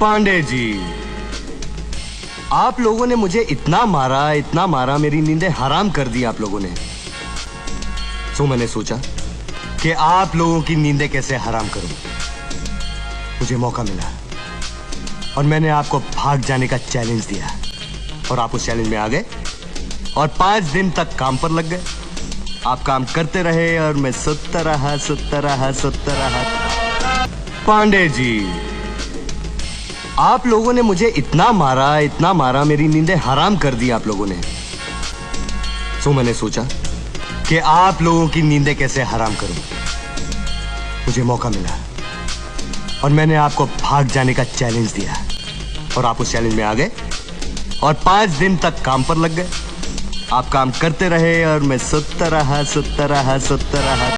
पांडे जी, आप लोगों ने मुझे इतना मारा, मेरी नींदें हराम कर दी आप लोगों ने। तो मैंने सोचा कि आप लोगों की नींदें कैसे हराम करूं। मुझे मौका मिला और मैंने आपको भाग जाने का चैलेंज दिया और आप उस चैलेंज में आ गए और 5 दिन तक काम पर लग गए। आप काम करते रहे और मैं सोता रहा। पांडे जी, आप लोगों ने मुझे इतना मारा, मेरी नींदें हराम कर दी आप लोगों ने। तो मैंने सोचा कि आप लोगों की नींदें कैसे हराम करूं। मुझे मौका मिला और मैंने आपको भाग जाने का चैलेंज दिया और आप उस चैलेंज में आ गए और 5 दिन तक काम पर लग गए। आप काम करते रहे और मैं सोता रहा।